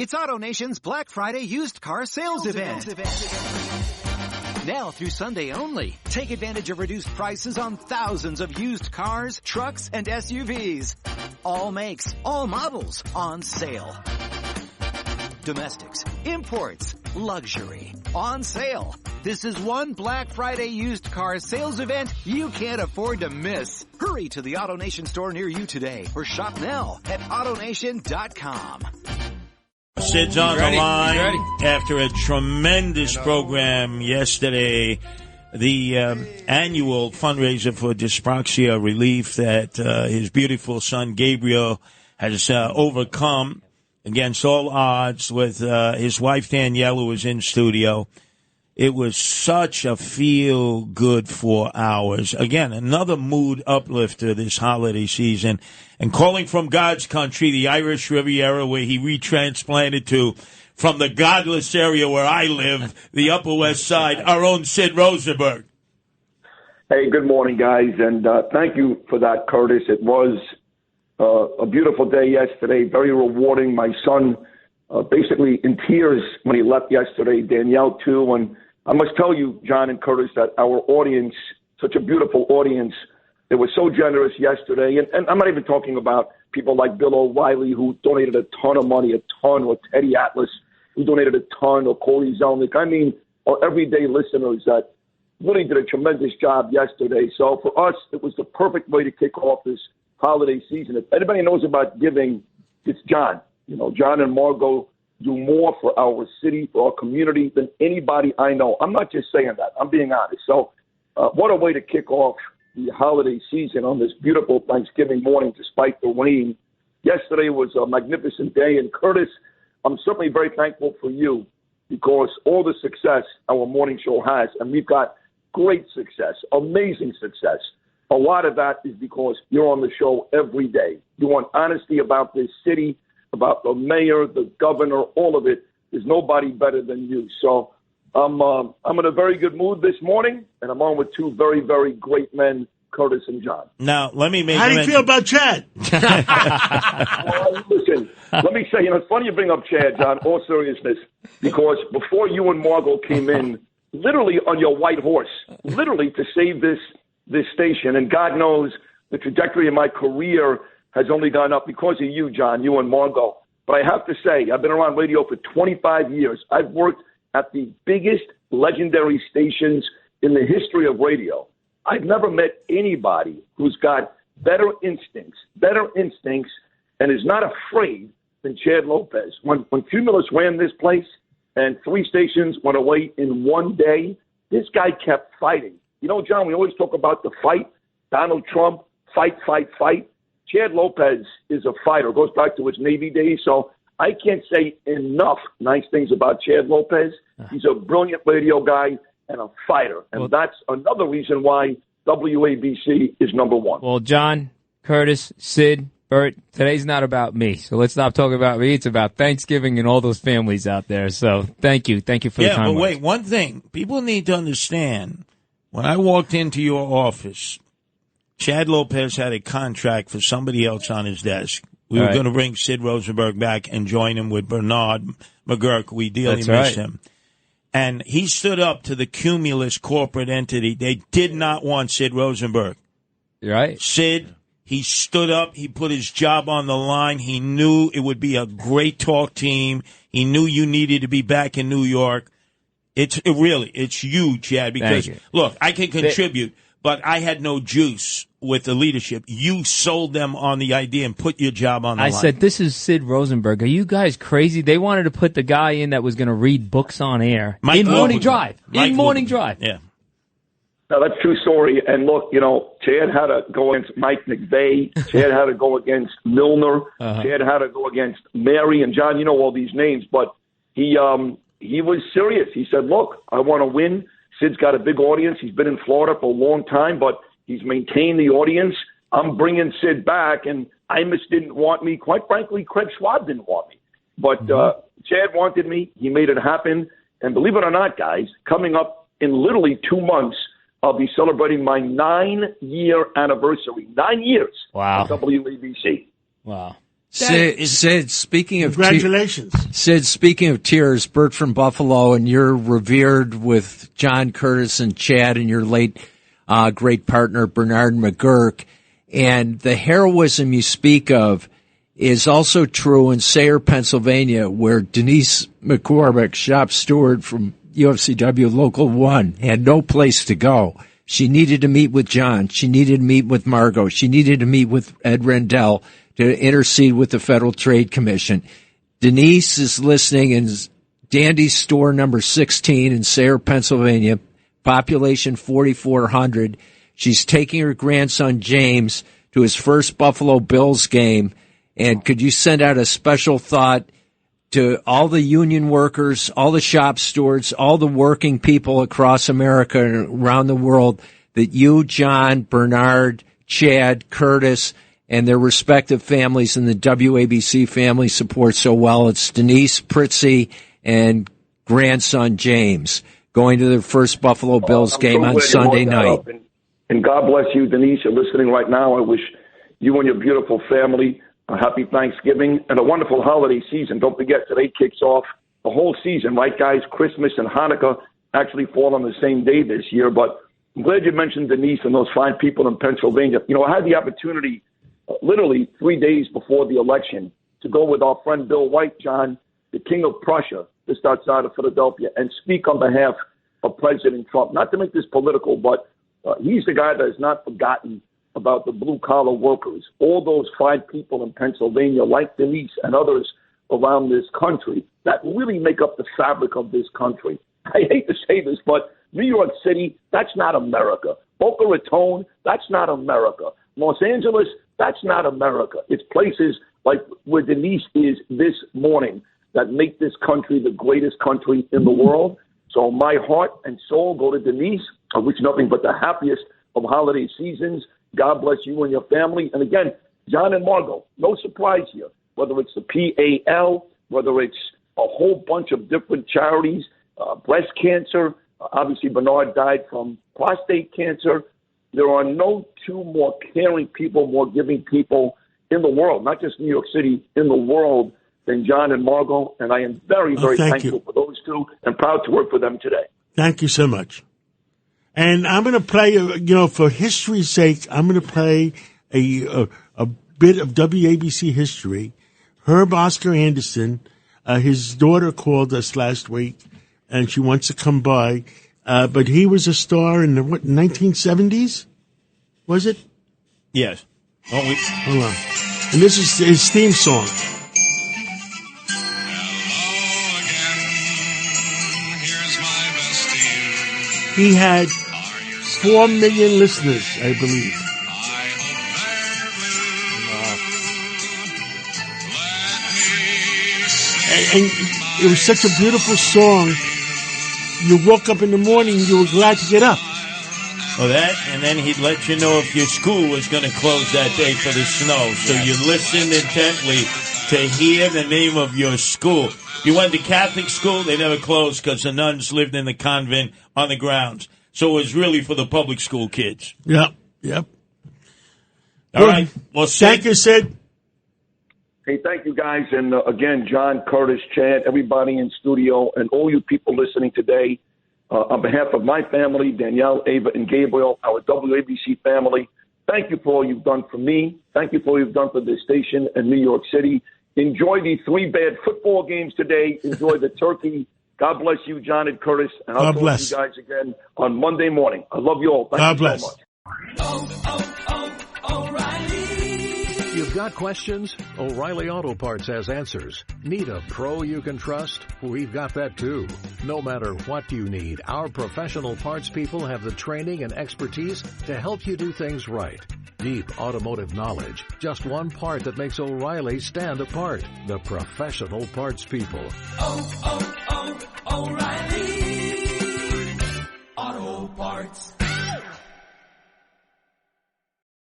It's AutoNation's Black Friday used car sales event. Now through Sunday only. Take advantage of reduced prices on thousands of used cars, trucks, and SUVs. All makes, all models on sale. Domestics, imports, luxury, on sale. This is one Black Friday used car sales event you can't afford to miss. Hurry to the AutoNation store near you today or shop now at AutoNation.com. Sid's on the line after a tremendous program yesterday. The annual fundraiser for dyspraxia relief that his beautiful son Gabriel has overcome against all odds with his wife Danielle, who was in studio. It was such a feel-good 4 hours. Again, another mood uplifter this holiday season. And calling from God's country, the Irish Riviera, where he retransplanted to from the godless area where I live, the Upper West Side, our own Sid Rosenberg. Hey, good morning, guys, and thank you for that, Curtis. It was a beautiful day yesterday, very rewarding. My son basically in tears when he left yesterday, Danielle too, and I must tell you, John and Curtis, that our audience, such a beautiful audience, they were so generous yesterday. And I'm not even talking about people like Bill O'Reilly, who donated a ton of money, or Teddy Atlas, who donated a ton, or Corey Zelnick. I mean, our everyday listeners that really did a tremendous job yesterday. So for us, it was the perfect way to kick off this holiday season. If anybody knows about giving, it's John. You know, John and Margot do more for our city, for our community than anybody I know. I'm not just saying that. I'm being honest. So what a way to kick off the holiday season on this beautiful Thanksgiving morning despite the rain. Yesterday was a magnificent day. And Curtis, I'm certainly very thankful for you because all the success our morning show has, and we've got great success, amazing success. A lot of that is because you're on the show every day. You want honesty about this city, about the mayor, the governor, all of it. There's nobody better than you. So I'm in a very good mood this morning, and I'm on with two very, very great men, Curtis and John. Now, let me make How do you feel about Chad? Listen, let me say, it's funny you bring up Chad, John, all seriousness, because before you and Margot came in, literally on your white horse, literally to save this station, and God knows the trajectory of my career has only gone up because of you, John, you and Margot. But I have to say, I've been around radio for 25 years. I've worked at the biggest legendary stations in the history of radio. I've never met anybody who's got better instincts, and is not afraid than Chad Lopez. When Cumulus ran this place and 3 stations went away in one day, this guy kept fighting. You know, John, we always talk about the fight. Donald Trump, fight. Chad Lopez is a fighter. Goes back to his Navy days. So I can't say enough nice things about Chad Lopez. He's a brilliant radio guy and a fighter. And that's another reason why WABC is number one. Well, John, Curtis, Sid, Bert, today's not about me. So let's stop talking about me. It's about Thanksgiving and all those families out there. So thank you. Thank you for the time. Yeah, but wait, one thing. People need to understand, when I walked into your office, Chad Lopez had a contract for somebody else on his desk. We were going to bring Sid Rosenberg back and join him with Bernard McGurk. We dearly miss him. And he stood up to the Cumulus corporate entity. They did not want Sid Rosenberg. Right. Sid, he stood up. He put his job on the line. He knew it would be a great talk team. He knew you needed to be back in New York. It's you, Chad, because, look, I can contribute, but I had no juice with the leadership. You sold them on the idea and put your job on the line. I said, this is Sid Rosenberg. Are you guys crazy? They wanted to put the guy in that was going to read books on air. In Morning Drive. Yeah. No, that's a true story. And look, Chad had to go against Mike McVeigh. Chad had to go against Milner. Chad had to go against Mary. And John, you know all these names, but he was serious. He said, look, I want to win. Sid's got a big audience. He's been in Florida for a long time, but he's maintained the audience. I'm bringing Sid back, and Imus didn't want me. Quite frankly, Craig Schwab didn't want me. But Chad wanted me. He made it happen. And believe it or not, guys, coming up in literally 2 months, I'll be celebrating my 9-year anniversary. 9 years. Wow. On WABC. Wow. Sid, speaking of congratulations. Sid, speaking of tears, Bert from Buffalo, and you're revered with John Curtis and Chad and your late great partner Bernard McGurk. And the heroism you speak of is also true in Sayre, Pennsylvania, where Denise McCormick, shop steward from UFCW Local 1, had no place to go. She needed to meet with John. She needed to meet with Margot. She needed to meet with Ed Rendell to intercede with the Federal Trade Commission. Denise is listening in Dandy's store number 16 in Sayre, Pennsylvania, population 4,400. She's taking her grandson James to his first Buffalo Bills game. And could you send out a special thought to all the union workers, all the shop stewards, all the working people across America and around the world that you, John, Bernard, Chad, Curtis, and their respective families and the WABC family support so well? It's Denise, Pritzy, and grandson James going to their first Buffalo Bills game on Sunday night. And God bless you, Denise. You're listening right now. I wish you and your beautiful family a happy Thanksgiving and a wonderful holiday season. Don't forget, today kicks off the whole season, right, guys? Christmas and Hanukkah actually fall on the same day this year. But I'm glad you mentioned Denise and those fine people in Pennsylvania. You know, I had the opportunity literally 3 days before the election to go with our friend Bill White, John, the King of Prussia, just outside of Philadelphia, and speak on behalf of President Trump. Not to make this political, but he's the guy that has not forgotten about the blue-collar workers, all those fine people in Pennsylvania, like Denise and others around this country, that really make up the fabric of this country. I hate to say this, but New York City, that's not America. Boca Raton, that's not America. Los Angeles, that's not America. It's places like where Denise is this morning that make this country the greatest country in the world. So my heart and soul go to Denise. I wish nothing but the happiest of holiday seasons. God bless you and your family. And again, John and Margot, no surprise here, whether it's the PAL, whether it's a whole bunch of different charities, breast cancer, obviously Bernard died from prostate cancer. There are no two more caring people, more giving people in the world, not just New York City, in the world than John and Margot. And I am very, very thankful for those two and proud to work for them today. Thank you so much. And I'm going to play, for history's sake, I'm going to play a bit of WABC history. Herb Oscar Anderson, his daughter called us last week, and she wants to come by. But he was a star in the 1970s? Was it? Yes. Hold on. And this is his theme song. He had 4 million listeners, I believe. And it was such a beautiful song. You woke up in the morning, you were glad to get up. Oh, that, and then he'd let you know if your school was going to close that day for the snow. So you listened intently to hear the name of your school. You went to Catholic school, they never closed because the nuns lived in the convent on the grounds. So it was really for the public school kids. Yep. All right. Well, thank you, Sid. Hey, thank you, guys. And again, John, Curtis, Chad, everybody in studio, and all you people listening today, on behalf of my family, Danielle, Ava, and Gabriel, our WABC family, thank you for all you've done for me. Thank you for all you've done for this station in New York City. Enjoy the 3 bad football games today. Enjoy the turkey. God bless you, John and Curtis. And I'll talk to you guys again on Monday morning. I love you all. Thank you so much. O'Reilly. You've got questions? O'Reilly Auto Parts has answers. Need a pro you can trust? We've got that too. No matter what you need, our professional parts people have the training and expertise to help you do things right. Deep automotive knowledge. Just one part that makes O'Reilly stand apart. The professional parts people. O'Reilly.